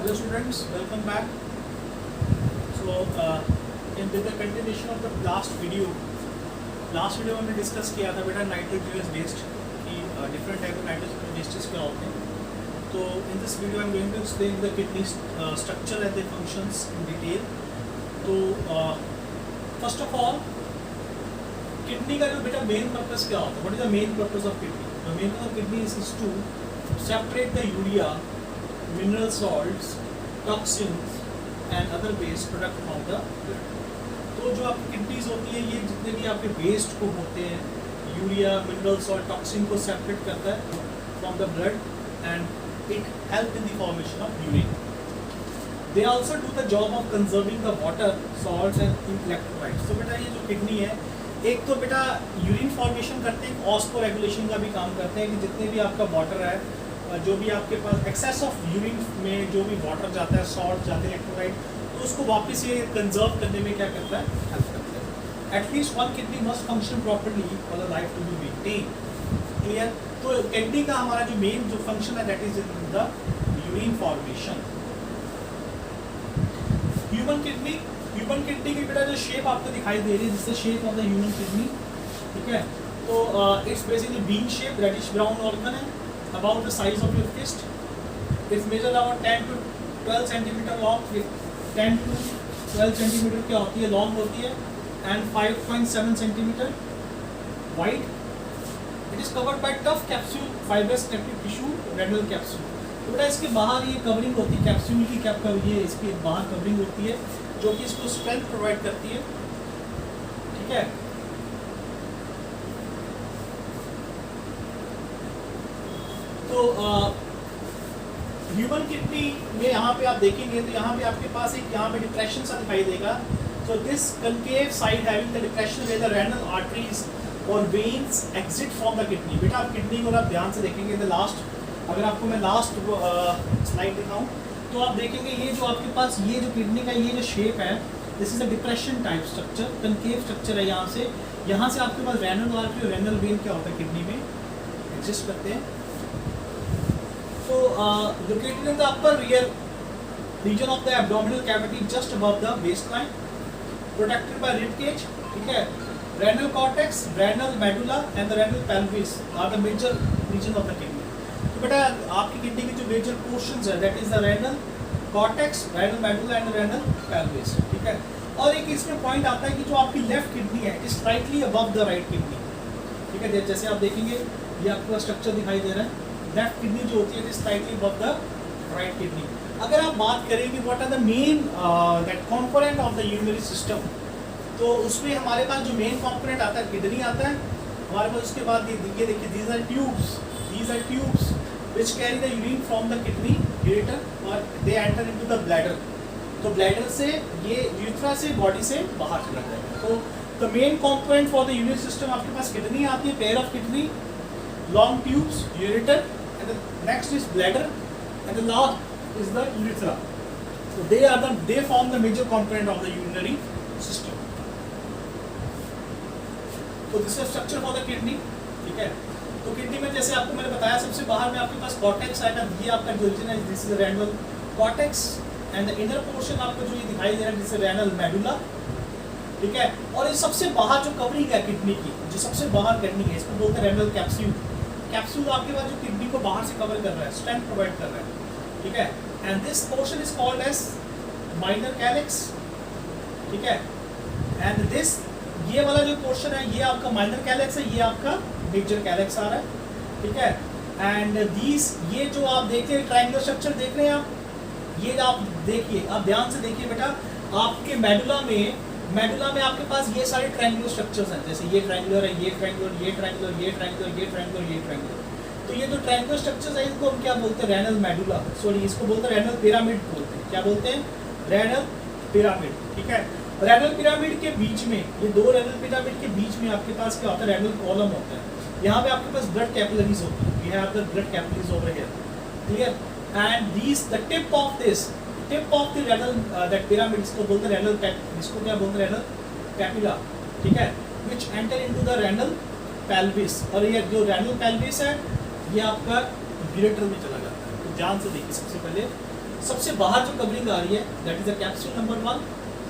Hello students, welcome back. So in the continuation of the last video में हमने discuss किया था बेटा नाइट्रोजन बेस्ड की different type of nitrogen bases क्या होते हैं. तो in this video I am going to explain the kidney structure and the functions in detail. तो फर्स्ट ऑफ ऑल किडनी का जो बेटा मेन पर्पस क्या होता है, what is the main purpose of kidney? The main purpose of kidney is to separate the urea, mineral salts, toxins and other waste product from the blood. तो जो आपकी kidneys होती है ये जितने भी आपके वेस्ट को होते हैं, यूरिया, मिनरल सॉल्ट, टॉक्सिन को सेपरेट करता है from the blood and it help in the formation of urine. They also do the job of conserving the water, salt and electrolytes. तो बेटा ये जो किडनी है एक तो बेटा यूरिन फॉर्मेशन करते हैं, ऑस्मो रेगुलेशन का भी काम करते हैं कि जितने भी आपका वाटर है, जो भी आपके पास एक्सेस ऑफ यूरिन में जो भी वाटर जाता है, सॉल्ट जाते हैं, इलेक्ट्रोलाइट, तो उसको वापस ये कंजर्व करने में क्या करता है, हेल्प करता है. At least one kidney must function properly for the life to be maintain. Clear? तो किडनी का हमारा जो मेन जो फंक्शन है that is in the urine formation. Human kidney की बेटा जो शेप आपको दिखाई दे रही है, जिससे shape of the human kidney, ठीक है, तो it's basically bean shape, reddish brown organ है, about the size of your fist. It's major about 10 to 12 centimetre long, 10 to 12 centimetre क्या होती है, लॉन्ग होती है, and 5.7 centimetre wide. It is covered by tough capsule fibrous connective tissue, renal capsule. तो बेटा इसके बाहर ये कवरिंग होती है, कैप्सूल की कैप का ये इसके बाहर कवरिंग होती है जो कि इसको स्ट्रेंथ प्रोवाइड करती है. ठीक है, तो ह्यूमन किडनी में यहाँ पे आप देखेंगे तो यहाँ पे आपके पास एक यहाँ पे डिप्रेशन सा दिखाई देगा. So this concave side having the depression where the renal arteries और veins exit from the kidney. बेटा आप किडनी को आप ध्यान से देखेंगे द लास्ट, अगर आपको मैं लास्ट स्लाइड दिखाऊं तो आप देखेंगे ये जो आपके पास ये जो किडनी का ये जो शेप है, this is a depression type structure, concave structure है. यहाँ से आपके पास रेनल आर्टरी और रेनल वेन क्या होता है किडनी में एग्जिस्ट करते हैं. So located in the upper rear region of the abdominal cavity just above the waistline, protected by rib cage. ठीक है, renal cortex, renal medulla and the renal pelvis are the major region of the kidney. तो बेटा आपकी kidney की जो major portions है that is the renal cortex, renal medulla and the renal pelvis. ठीक है, और एक इसमें पॉइंट आता है कि जो आपकी लेफ्ट किडनी है is slightly above the right kidney. ठीक है, जैसे आप देखेंगे ये आपका स्ट्रक्चर दिखाई दे रहा है, लेफ्ट किडनी जो होती है slightly above the right kidney. अगर आप बात करें कि what are the main that component of the urinary system, तो उसमें हमारे पास जो मेन कंपोनेंट आता है किडनी आता है हमारे पास. उसके बाद ये देखिए these are tubes which carry the urine from the kidney ureter और they enter into the bladder. तो ब्लैडर से ये यूरेथ्रा से बॉडी से बाहर चला जाएगा. तो the main component for the urinary system आपके पास किडनी आती है, pair of kidney, long tubes, ureter, and the next is bladder, and the last is the urethra. So they form the major component of the urinary system. So this is structure for the kidney. ठीक है, तो kidney में जैसे आपको मैंने बताया सबसे बाहर में आपके पास कॉर्टेक्स आएगा. ये आपका जो रीजन है this is renal cortex and the inner portion आपको जो ये दिखाई दे रहा है दिस इज रेनल मेडुला. ठीक है, और इस सबसे बाहर जो कवरिंग है किडनी की, जो सबसे बाहर किडनी है, इसको बोलते हैं रेनल कैप्सूल. कैप्सूल आपके पास जो किडनी को बाहर से कवर कर रहा है, स्ट्रेंथ प्रोवाइड कर रहा है. ठीक है, and this portion is called as minor calyx. ठीक है, एंड दिस ये वाला जो पोर्शन है ये आपका माइनर कैलिक्स है, ये आपका मेजर कैलिक्स आ रहा है. ठीक है, एंड दीस ये जो आप देख रहे हैं ट्रायंगुलर स्ट्रक्चर देख रहे हैं आप, ये आप देखिए, आप ध्यान से देखिए बेटा, आपके मेडुला में आपके पास ये सारे ट्रायंगुलर स्ट्रक्चर्स हैं. जैसे ये ट्रायंगुलर है, ये ट्रायंगुलर, ये ट्रायंगुलर, ये ट्रायंगुलर, ये ट्रायंगुलर, ये ट्रायंगुलर. तो ये जो ट्रायंगुलर स्ट्रक्चर्स है इनको हम क्या बोलते हैं, रेनल मेडुला, सॉरी इसको बोलते हैं रेनल पिरामिड बोलते हैं. क्या बोलते हैं, रेनल पिरामिड. ठीक है, रेनल पिरामिड के बीच में, ये दो रेनल पिरामिड के बीच में आपके पास क्या होता है, रेनल कॉलम होता है. यहाँ पे आपके पास ब्लड कैपिलरीज होती है, we have the blood capillaries over here. Clear, and this the tip of the renal that pyramid, इसको बोलते हैं रेनल, इसको क्या बोलते हैं, रेनल कैपिला. ठीक है, which enter into the renal pelvis. और ये जो रेनल पेल्विस है ये आपका यूरेटर में चला जाता है. तो ध्यान से देखिए, सबसे पहले सबसे बाहर जो कवरिंग आ रही है that is the capsule number 1,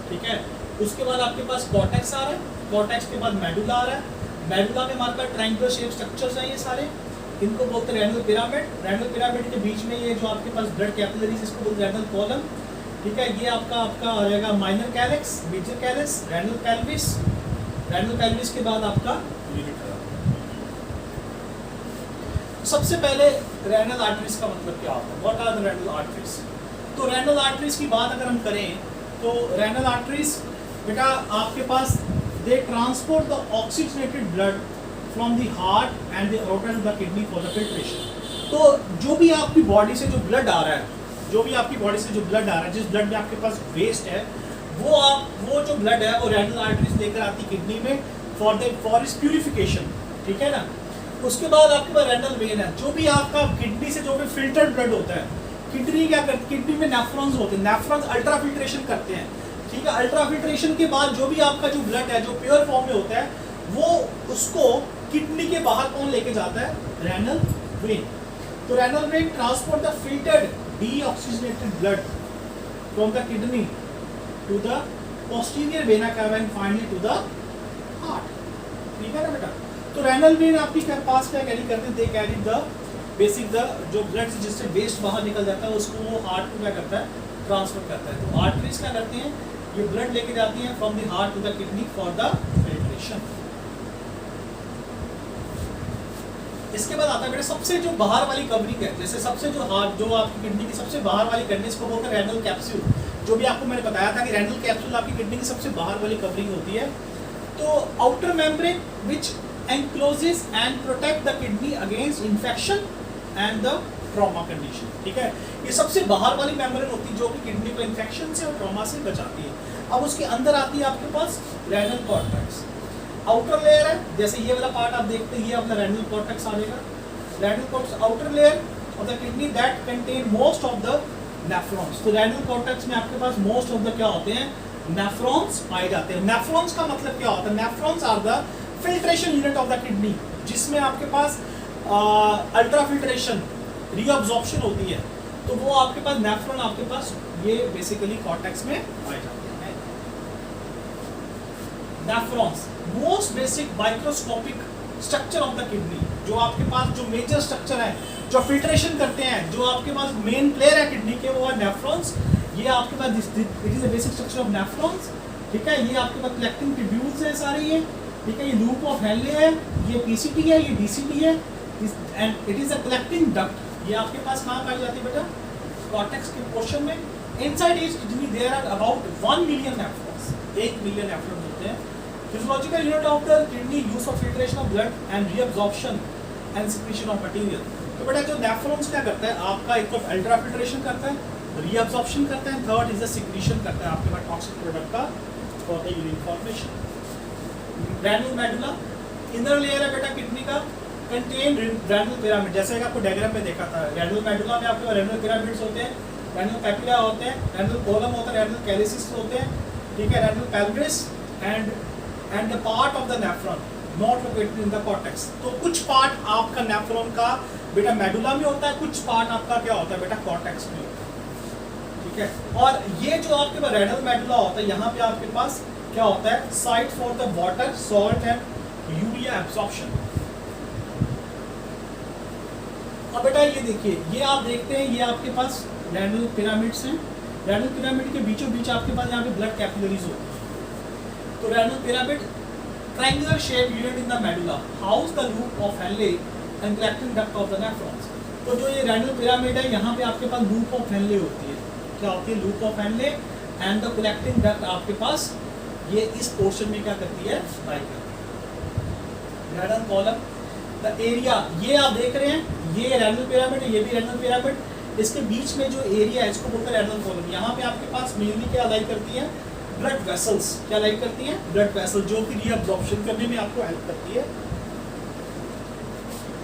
ठीक है। उसके बाद आपके पास कॉर्टेक्स आ रहा है, कॉर्टेक्स के बाद मेडुला आ रहा है, मेडुला में हमारे पास ट्रायंगुलर शेप स्ट्रक्चर्स हैं ये सारे, इनको बोलते हैं रेनल पिरामिड। रेनल पिरामिड के बीच में ये जो आपके पास ब्लड कैपिलरीज इसको बोलते हैं रेनल कॉलम, ठीक है। ये आपका आ जाएगा minor calyx, major calyx, renal pelvis, renal pelvis के बाद आपका यूनिट्रा। सबसे पहले रेनल आर्टरीज का मतलब क्या होता है, what are the renal arteries. तो रेनल आर्टरीज की बात अगर हम करें तो रेनल आर्टरीज बेटा आपके पास they transport the oxygenated blood from the heart and the outer to the kidney for the filtration. तो जो भी आपकी बॉडी से जो ब्लड आ रहा है, जो भी आपकी बॉडी से जो ब्लड आ रहा है, जिस ब्लड में आपके पास वेस्ट है, वो जो ब्लड है वो रेनल आर्टरीज लेकर आती किडनी में फॉर इस प्यूरिफिकेशन, ठीक है ना। उसके बाद आपके पास रेनल वेन है, जो भी आपका किडनी से जो भी फिल्टर्ड ब्लड होता है, किडनी क्या करती है, किडनी में नेफ्रॉन्स होते हैं, नेफ्रॉन्स अल्ट्रा फिल्ट्रेशन करते हैं, ठीक है। अल्ट्रा फिल्ट्रेशन के बाद जो भी आपका जो ब्लड है जो प्योर फॉर्म में होता है वो उसको किडनी के बाहर कौन लेके जाता है, रेनल वेन। तो renal vein transport the filtered deoxygenated blood from the kidney to the posterior vena cava and finally to the heart, ठीक है ना बेटा। तो रेनल वेन आपकी पास क्या कैरी करते हैं, they carry the basic the जो ब्लड से जिससे वेस्ट बाहर निकल जाता है उसको वो हार्ट को क्या करता है, ट्रांसफर करता है। तो आर्टरीज क्या करती हैं, ये ब्लड लेके जाती हैं from the heart to the kidney for the filtration. इसके बाद आता है बेटा सबसे जो बाहर वाली कवरिंग है, जैसे सबसे जो हार्ट जो आपकी किडनी की सबसे बाहर वाली किडनी इसको बोलते हैं रेनल कैप्सूल। जो भी आपको मैंने बताया था कि रेनल कैप्सूल आपकी किडनी की सबसे बाहर वाली कवरिंग होती है। तो outer membrane which encloses and protect the kidney against infection and the trauma condition, ठीक है। ये सबसे बाहर वाली मेम्ब्रेन होती है जो कि किडनी को इन्फेक्शन से और ट्रॉमा से बचाती है। अब उसके अंदर आती है आपके पास रेनल कॉर्टेक्स। आउटर लेयर है, जैसे ये वाला पार्ट आप देखते हैं, ये अपना रेनल कॉर्टेक्स आ जाएगा। Renal cortex outer layer of the kidney that contain most of the nephrons. तो रेनल कॉर्टेक्स में आपके पास मोस्ट ऑफ द क्या होते हैं, नेफ्रॉन्स पाए जाते हैं। नेफ्रॉन्स का मतलब क्या होता है, nephrons are the filtration unit of the kidney, जिसमें आपके पास अल्ट्रा फिल्ट्रेशन रीअब्जॉर्प्शन होती है। तो वो आपके पास नेफ्रॉन आपके पास ये बेसिकली कॉर्टेक्स में पाए जाते हैं। Nephrons most basic microscopic structure of the kidney, जो आपके पास जो मेजर स्ट्रक्चर है जो फिल्ट्रेशन करते हैं, जो आपके पास मेन प्लेयर है किडनी के, वो है नेफ्रॉन्स। ये आपके पास it is the basic structure of nephrons, ठीक है। ये आपके पास कलेक्टिंग ट्यूब्यूल्स है सारी ये, ठीक है। ये लूप ऑफ हेनले है, ये पीसीटी है, ये डीसीटी है and it is a collecting duct. ये आपके पास कहाँ पाई जाती है बेटा, कॉर्टेक्स के पोर्शन में। Inside each kidney there are about 1 million nephrons, 1 million nephrons होते हैं। Physiological unit of the kidney use for filtration of blood and reabsorption and secretion of material. तो बेटा जो नेफ्रॉन्स क्या करता है, आपका एक तो अल्ट्रा फिल्ट्रेशन करता है, रीअब्जॉर्प्शन करता है, थर्ड इज द सिक्रीशन करता है आपके पास टॉक्सिक प्रोडक्ट का for the urine formation. Renal medulla inner layer है बेटा किडनी का, कंटेन रेनल पिरामिड। जैसे आपको डायग्राम में देखा था, रेनल मेडुला में आपके रेनल पिरामिड्स होते हैं, रेनल पैपिला होते हैं, रेनल कॉलम होता है, रेनल कैलिसिस होते हैं, ठीक है, renal pelvis and the part of the nephron not located in the cortex. तो कुछ पार्ट आपका नेफ्रॉन का बेटा मेडुला में होता है, कुछ पार्ट आपका क्या होता है बेटा कॉर्टेक्स में होता है, ठीक है। और ये जो आपके पास रेनल मेडुला होता है, यहाँ पे आपके पास क्या होता है, site for the water salt and urea absorption. अब बेटा ये देखिए, ये आप देखते हैं, ये आपके पास रेनल पिरामिड्स हैं। रेनल पिरामिड के बीचों बीच आपके पास यहाँ पे ब्लड कैपिलरीज होती है। तो renal pyramid triangular shape unit in the medulla house the loop of Henle and collecting duct of the nephrons. तो जो ये रेनल पिरामिड है, यहाँ पे आपके पास लूप ऑफ हेनले होती है। क्या होती है, loop of Henle and the collecting duct आपके पास ये इस पोर्शन में क्या करती है, लाई करती है। रेनल कॉलम द एरिया, ये आप देख रहे हैं, ये रेनल पिरामिड है, ये भी रेनल पिरामिड। इसके बीच में जो एरिया है इसको बोलते हैं रेनल कॉलम। यहाँ पे आपके पास मेनली क्या लाई करती है, ब्लड वेसल्स। क्या लाई करती है, ब्लड वेसल, जो कि रीअब्जॉर्प्शन करने में आपको हेल्प करती है।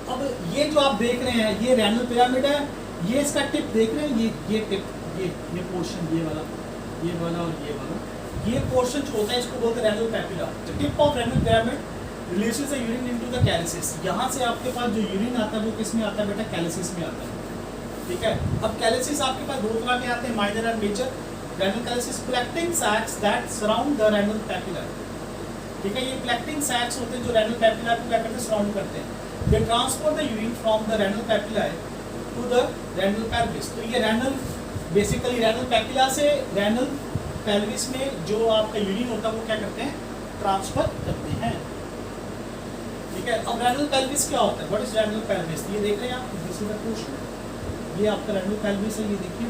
अब ये जो आप देख रहे हैं, ये रेनल पिरामिड है, ये इसका टिप देख रहे हैं, ये टिप, ये पोर्शन, ये वाला और ये वाला, ये पोर्शन जो होता है इसको बोलते हैं renal papilla. The tip of renal pyramid releases the urine into the calyces. यहाँ से आपके पास जो यूरिन आता है वो किस में आता है बेटा, कैलिसिस में आता है। ठीक है। अब कैलिसिस आपके पास दो तरह के आते हैं, minor and major. Renal calyces collecting sacs that surround the renal papilla, ठीक है। ये कलेक्टिंग सैक्स होते हैं जो रेनल पैपिला को क्या करते हैं, सराउंड करते हैं। They transport the urine from the renal papilla to the renal pelvis. तो ये रेनल बेसिकली रेनल पैपिला से रेनल पेल्विस में जो आपका यूरिन होता है वो क्या करते हैं, ट्रांसफर करते हैं, ठीक है। अब रेनल पेल्विस क्या होता है, व्हाट इज रेनल पेल्विस, ये देख रहे हैं आप, दिस इज द क्वेश्चन। ये आपका रेनल पेल्विस है, ये देखिए।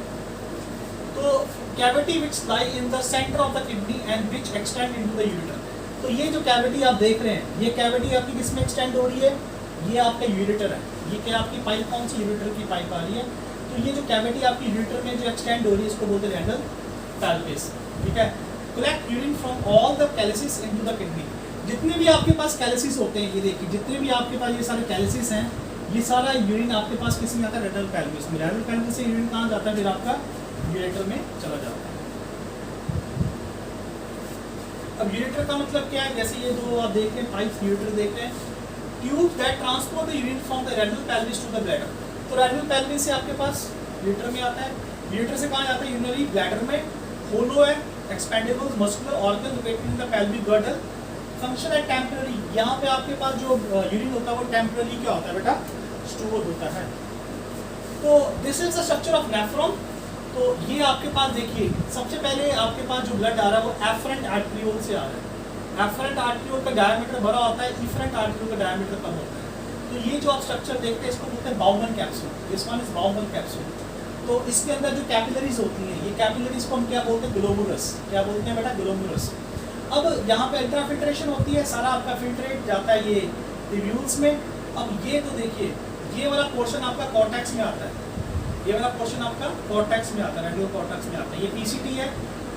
तो cavity which lie in the centre of the kidney and which extend into the ureter. तो ये जो कैविटी आप देख रहे हैं, ये कैविटी आपकी किस में एक्सटेंड हो रही है, ये आपका यूरेटर है। ये क्या आपकी पाइप, कौन सी यूरेटर की पाइप आ रही है। तो ये जो कैविटी आपकी यूरेटर में जो एक्सटेंड हो रही है इसको बोलते हैं रेनल पेल्विस, ठीक है। Collect urine from all the calyces into the kidney. जितने भी आपके पास कैलिसिस होते हैं, ये देखिए जितने भी आपके पास ये सारे कैलिसिस हैं, ये सारा यूरिन आपके पास किस में आता है, रेनल पेल्विस में। रेनल पेल्विस से यूरिन कहाँ जाता है, फिर आपका यूरेटर में चला जाता है। अब यूरेटर का मतलब क्या है, जैसे ये जो आप देख रहे हैं पाइप, यूरेटर देख रहे हैं, tube that transport the urine from the renal pelvis to the bladder. तो रेनल पेल्विस से आपके पास यूरेटर में आता है। यूरेटर से कहाँ जाता है, यूरिनरी ब्लैडर में। होलो है, expandable muscular organ located in the pelvic girdle. Function है टेम्पररी, यहाँ पे आपके पास जो यूरिन होता है वो टेम्पररी क्या होता है बेटा, स्टोर होता है। तो this is the structure of nephron. तो ये आपके पास देखिए, सबसे पहले आपके पास जो ब्लड आ रहा है वो एफरेंट आर्टरियोल से आ रहा है। एफरेंट आर्टरियोल का डायमीटर बड़ा होता है, इफरेंट आर्टरियोल का डायमीटर कम होता है। तो ये जो आप स्ट्रक्चर देखते हैं इसको बोलते हैं Bowman capsule. This one is Bowman capsule. तो इसके अंदर जो कैपिलरीज होती हैं, ये कैपिलरीज को हम क्या बोलते हैं, ग्लोमुलस। क्या बोलते हैं बेटा, ग्लोमुलस। अब यहाँ पे अल्ट्राफिल्ट्रेशन होती है, सारा आपका फिल्ट्रेट जाता है ये ट्यूब्यूल्स में। अब ये तो देखिए, ये वाला पोर्शन आपका कॉर्टेक्स में आता है, ये वाला पोर्शन आपका कॉर्टेक्स में आता है, रेडियो कॉर्टेक्स में आता है। ये पीसीटी है,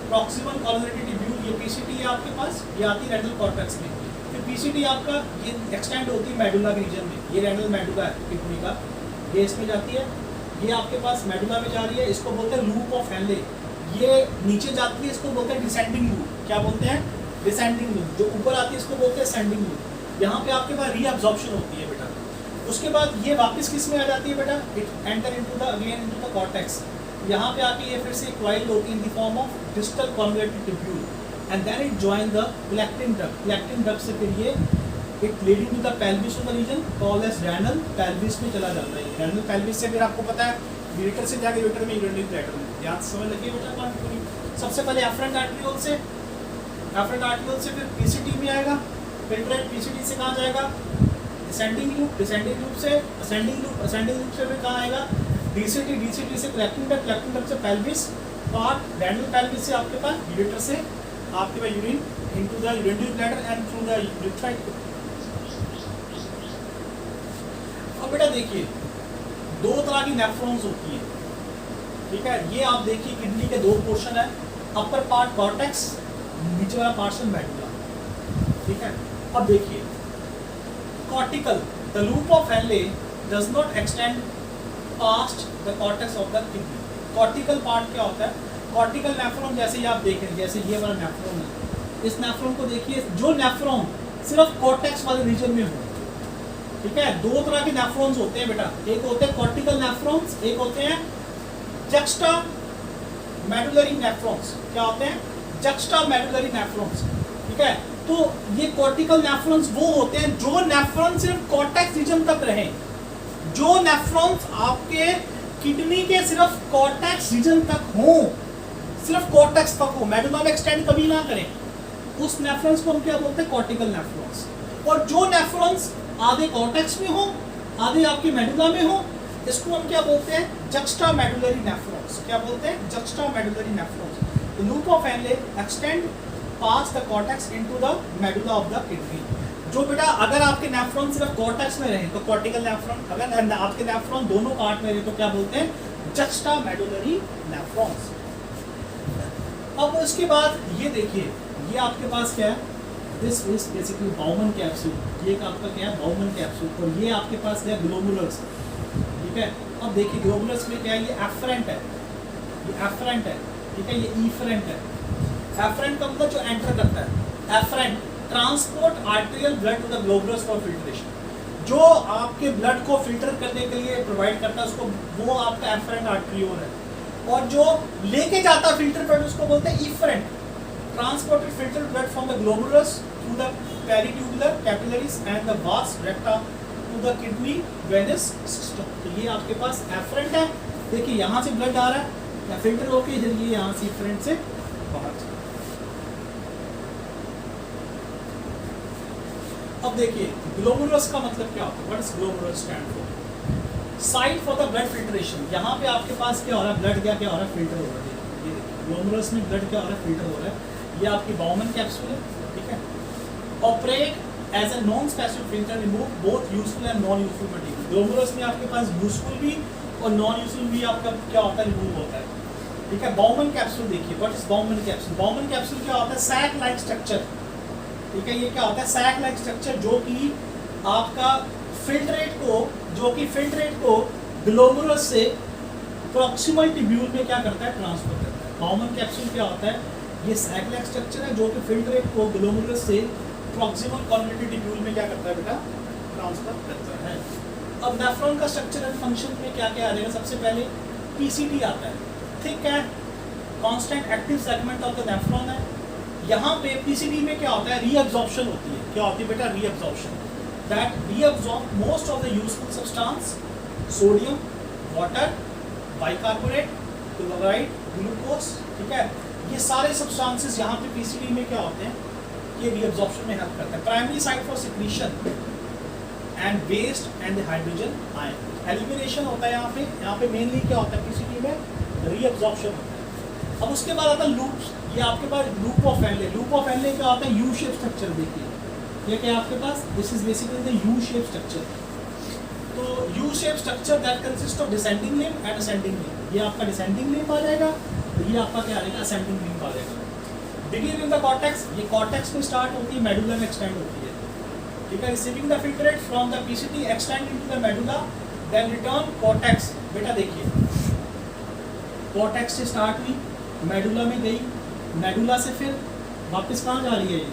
प्रॉक्सिमल कोलिनेटरी ट्यूब्यूल, ये पीसीटी है आपके पास, ये आती है रेडियो कॉर्टेक्स में। फिर पीसीटी आपका ये एक्सटेंड होती है मेडुला के रीजन में, ये रेनल मेडुला है किडनी का, ये इसमें जाती है। ये आपके पास मेडुला में जा रही है, इसको बोलते हैं लूप ऑफ हेनले। ये नीचे जाती है, इसको बोलते हैं डिसेंडिंग लूप। क्या बोलते हैं, डिसेंडिंग लूप। जो ऊपर आती है इसको बोलते हैं सेंडिंग लूप। यहाँ पे आपके पास रीअब्जॉर्प्शन होती है बेटा। उसके बाद ये वापस किस में आ जाती है बेटा, it enter into the again into the cortex. यहाँ पे आके ये फिर से कॉइल्ड होती है in the form of distal convoluted tubule and then it join the collecting duct. Collecting duct से फिर ये it leading to the pelvis of the region called as renal pelvis में चला जाता है। रेनल पेल्विस से फिर आपको पता है यूरेटर से जाके यूरेटर में यूरिनरी ब्लैडर में। ध्यान से समझ लगे बेटा बात पूरी। सबसे पहले एफरेंट आर्टरियोल से, एफरेंट आर्टरियोल से फिर पीसीटी में आएगा, फिल्ट्रेट पीसीटी से कहाँ जाएगा, डिसेंडिंग लूप, डिसेंडिंग लूप से असेंडिंग लूप, असेंडिंग लूप से फिर कहाँ आएगा, डीसीटी, डीसीटी से कलेक्टिंग डक्ट, कलेक्टिंग डक्ट से पेल्विस पार्ट, रेनल पेल्विस से आपके पास यूरेटर से आपके पास urine into the urinary bladder and through the urethra. अब बेटा देखिए, दो तरह की नेफ्रॉन्स होती हैं, ठीक है। ये आप देखिए किडनी के दो पोर्शन है, अपर पार्ट कॉर्टेक्स, नीचे वाला पोर्शन मेडुला, ठीक है। अब देखिए cortical, the loop of Henle does not extend past the cortex of the kidney. Cortical part क्या होता है, cortical nephron जैसे ये आप देख रहे हैं, जैसे ये वाला नेफ्रॉन है, इस नेफ्रॉन को देखिए, जो नेफ्रॉन सिर्फ कॉर्टेक्स वाले रीजन में हो, ठीक है। दो तरह के नेफ्रॉन्स होते हैं बेटा, एक होते हैं कॉर्टिकल नेफ्रॉन्स, एक होते हैं जक्स्टा मेडुलरी नेफ्रॉन्स। क्या होते हैं, जक्स्टा मेडुलरी नेफ्रॉन्स, ठीक है। तो ये कॉर्टिकल नेफ्रॉन्स वो होते हैं जो नेफ्रॉन सिर्फ कॉर्टेक्स रीजन तक रहे, जो नेफ्रॉन्स आपके किडनी के सिर्फ कॉर्टेक्स रीजन तक हो, सिर्फ कॉर्टेक्स तक हो, मेडुला में एक्सटेंड कभी ना करें, उस नेफ्रॉन्स को हम क्या बोलते हैं, कॉर्टिकल नेफ्रॉन्स। और जो नेफ्रॉन्स आधे कॉर्टेक्स में हो, आधे आपके मेडुला में हो, इसको हम क्या बोलते हैं, जक्स्टा मेडुलरी नेफ्रॉन्स। क्या बोलते हैं, juxta medullary nephrons. The loop of Henle extend pass the cortex into the medulla of the kidney. जो बेटा अगर आपके नेफ्रॉन सिर्फ कॉर्टेक्स में रहे तो कॉर्टिकल नेफ्रॉन, अगर आपके नेफ्रॉन दोनों पार्ट में रहे तो क्या बोलते हैं, जक्स्टा मेडुलरी नेफ्रॉन्स। अब उसके बाद ये देखिए, ये आपके पास क्या है, this is basically Bowman capsule. ये आपका क्या है, बाउमन कैप्सूल। और ये आपके पास क्या है, ग्लोमुलर्स, ठीक है। अब देखिए ग्लोमुलर्स में क्या है, ये एफरेंट है, ये एफरेंट है, ठीक है, ये इफरेंट है। एफरेंट का मतलब जो एंटर करता है, afferent transport arterial blood to the glomerulus for filtration. जो आपके ब्लड को फिल्टर करने के लिए प्रोवाइड करता है उसको वो आपका एफरेंट आर्टरियोल है, और जो लेके जाता है फिल्टर ब्लड उसको बोलते हैं efferent. Transported filter blood from the glomerulus through the peritubular capillaries and the vasa recta to the kidney venous system. तो ये आपके पास एफरेंट है, देखिए यहाँ से ब्लड आ रहा है या फिल्टर होके जरिए यहाँ से इफरेंट से बाहर। अब देखिए ग्लोमेरुलस का मतलब क्या होता है, what is glomerulus stand for? Site for the blood filtration. यहाँ पे आपके पास क्या हो रहा है, ब्लड क्या हो रहा है, फिल्टर हो रहा है। ये देखिए ग्लोमेरुलस में ब्लड क्या हो रहा है, फिल्टर हो रहा है। ये आपकी बाउमन कैप्सूल है, ठीक है। Operate as a non specific filter, remove both useful and non useful material. Glomerulus में आपके पास यूजफुल भी और नॉन यूजफुल भी आपका क्या होता है, रिमूव होता है, ठीक है। बाउमन कैप्सूल देखिए, what is Bowman capsule? Bowman capsule क्या होता है, सैक लाइक स्ट्रक्चर, ठीक है। ये क्या होता है, सैक लाइक स्ट्रक्चर, जो कि आपका फिल्ट्रेट को ग्लोमेरुलस से प्रॉक्सिमल ट्यूब्यूल में क्या करता है, ट्रांसफर करता है। बाउमन कैप्सूल क्या होता है, ये सैक लाइक स्ट्रक्चर है जो कि फिल्ट्रेट को ग्लोमेरुलस से प्रॉक्सिमल कॉन्वेटिव ट्यूब्यूल में क्या करता है बेटा, ट्रांसफर करता है। अब नेफ्रॉन का स्ट्रक्चर एंड फंक्शन में क्या क्या आ जाएगा, सबसे पहले पीसीटी आता है, ठीक है, constant active segment of the nephron है। यहाँ पे पीसीटी में क्या होता है, रीअब्जॉर्प्शन होती है। क्या होती है बेटा, reabsorption, that reabsorb most of the useful substance, sodium, water, bicarbonate, chloride, glucose, ठीक है। ये सारे सब्सटेंसेस यहाँ पे पीसीटी में क्या होते हैं, ये रीअब्जॉर्प्शन में हेल्प करता है। Primary site for secretion and waste and hydrogen ion. Elimination होता है यहाँ पे मेनली क्या होता है पीसीटी में, रीअब्जॉर्प्शन होता है। अब उसके बाद आता है लूप्स। ये आपके पास loop of Henle. Loop of Henle क्या होता है, यू शेप स्ट्रक्चर। देखिए ये क्या है आपके पास, this is basically the U shape structure. तो U shape structure that consist of descending limb and ascending limb. ये आपका डिसेंडिंग लिम्ब आ जाएगा, ये आपका क्या आएगा, असेंडिंग लिम्ब आ जाएगा। बिगिन इन द कॉर्टेक्स, ये कॉर्टेक्स में स्टार्ट होती है, मेडुला में एक्सटेंड होती है, ठीक है। Receiving the filtrate from the PCT extend into the medulla, then return cortex. बेटा देखिए कॉर्टेक्स से स्टार्ट हुई, मेडुला में गई, मेडुला से फिर वापस कहाँ जा रही है, ये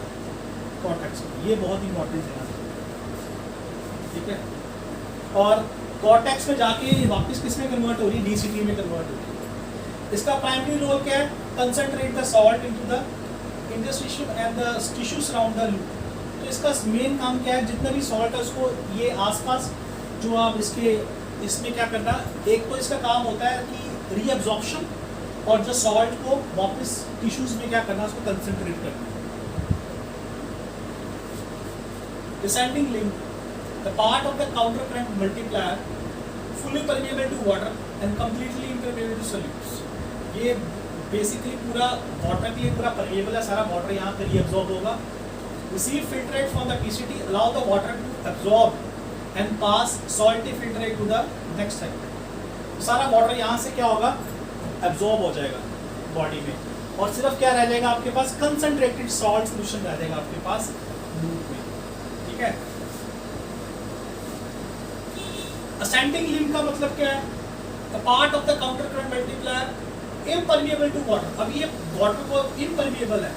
कॉर्टेक्स। ये बहुत इंपॉर्टेंट है, ठीक है। और कॉर्टेक्स में जाके वापस किस में कन्वर्ट हो रही है, डीसीटी में कन्वर्ट हो रही है। इसका प्राइमरी रोल क्या है, concentrate the salt into the interstitium and the tissue surround the loop. तो इसका मेन काम क्या है, जितना भी सॉल्ट है उसको ये आसपास जो आप इसमें क्या करना, एक तो इसका काम होता है कि रीअब्जॉर्प्शन, और जो सॉल्ट को वापस टिश्यूज में क्या करना, उसको कंसंट्रेट करना। Descending limb, the part of the counter current multiplier, fully permeable to water and completely impermeable to solutes. ये बेसिकली पूरा वाटर के लिए पूरा परमेबल है, सारा वाटर यहाँ पे रीअब्जॉर्ब होगा। Receive filtrate from the PCT, allow the water to absorb and pass salty filtrate to the next segment. सारा वाटर यहाँ से क्या होगा, एब्जॉर्ब हो जाएगा बॉडी में, और सिर्फ क्या रह जाएगा आपके पास, कंसंट्रेटेड सॉल्ट सॉल्यूशन रह जाएगा आपके पास लूप में, ठीक है। असेंडिंग लिम्ब का मतलब क्या है, the part of the counter current multiplier impermeable to water. अब ये वाटर को इम्परमिएबल है,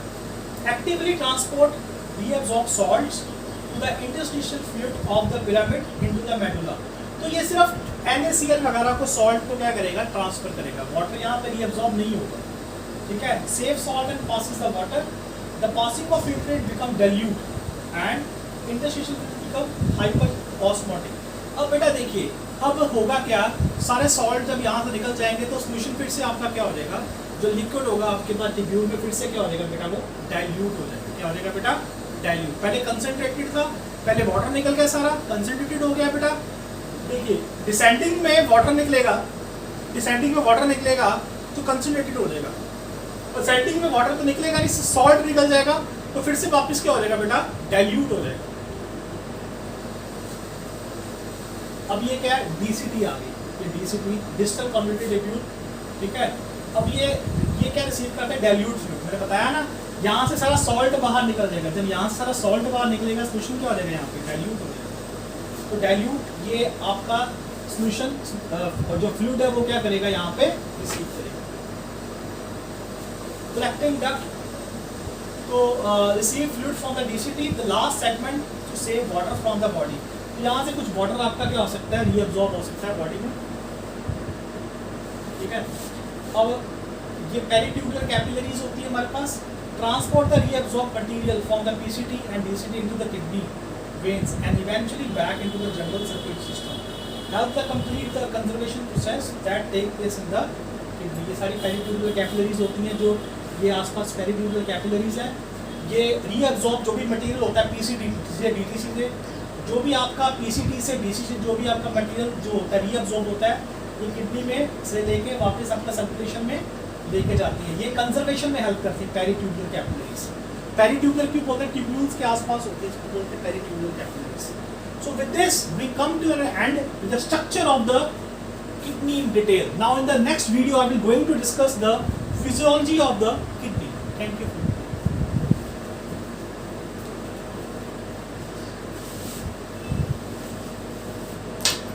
actively transport reabsorb salts to the interstitial fluid of the pyramid into the medulla. तो ये सिर्फ NaCl वगैरह को सॉल्ट को क्या करेगा, ट्रांसफर करेगा। वाटर यहाँ पे रीअब्सॉर्ब नहीं होगा, ठीक है। Save salt and passes the water, the passing of filtrate become dilute and interstitial become hyper osmotic. अब बेटा देखिए अब होगा क्या, सारे सॉल्ट जब यहाँ से निकल जाएंगे तो सोल्यूशन फिर से आपका क्या हो जाएगा, जो लिक्विड होगा आपके पास ट्यूब्यूल में, फिर से क्या हो जाएगा बेटा, वो डाइल्यूट हो जाएगा। क्या हो जाएगा बेटा, डाइल्यूट। पहले कंसंट्रेटेड था, पहले वाटर निकल गया सारा, कंसंट्रेटेड हो गया बेटा। देखिए डिसेंडिंग में वाटर निकलेगा, डिसेंडिंग में वाटर निकलेगा तो कंसंट्रेटेड हो जाएगा, असेंडिंग में वाटर तो निकलेगा नहीं, सॉल्ट निकल जाएगा तो फिर से वापस क्या हो जाएगा बेटा, डाइल्यूट हो जाएगा। अब ये क्या है, डीसीटी आ गई, ये डीसीटी डिस्टल कॉन्वेटिव ट्यूब्यूल, ठीक है। अब ये क्या रिसीव करता है, डाइल्यूट फ्लूइड। मैंने बताया ना, यहाँ से सारा सॉल्ट बाहर निकल जाएगा, जब यहाँ से सारा सॉल्ट बाहर निकलेगा सोल्यूशन क्या हो जाएगा, यहाँ पे डाइल्यूट हो जाएगा। तो डाइल्यूट ये आपका सोल्यूशन और जो फ्लूइड है वो क्या करेगा, यहाँ पे रिसीव करेगा। कलेक्टिंग डक्ट, तो receive fluid from the DCT, the last segment to save water from the body. तो यहाँ से कुछ वाटर आपका क्या हो सकता है, रीअब्जॉर्ब हो सकता है बॉडी में, ठीक है। अब ये पेरिट्यूबुलर कैपिलरीज होती है हमारे पास, transport the reabsorb material from the PCT and DCT into the kidney veins and eventually back into the general circulatory system, help the complete the conservation process that take place in the kidney। ये सारी peritubular capillaries होती हैं, जो ये आसपास peritubular capillaries हैं, ये reabsorb जो भी मटेरियल होता है पीसीटी से डीटीसी से, जो भी आपका पीसीटी से डीसीटी जो भी आपका मटेरियल जो होता है रीअब्जॉर्ब होता है, ये किडनी में से लेके वापस अपना सर्कुलेशन में लेके जाती है। ये कंजर्वेशन में हेल्प करती है पेरिट्यूबुलर कैपिलरीज। पेरिट्यूबुलर क्यों बोलते हैं, ट्यूब्यूल्स के आसपास होते हैं, इसको बोलते हैं peritubular capillaries. So with this we come to an end with the structure of the kidney in detail. Now in the next video I will going to discuss the physiology of the kidney. Thank you.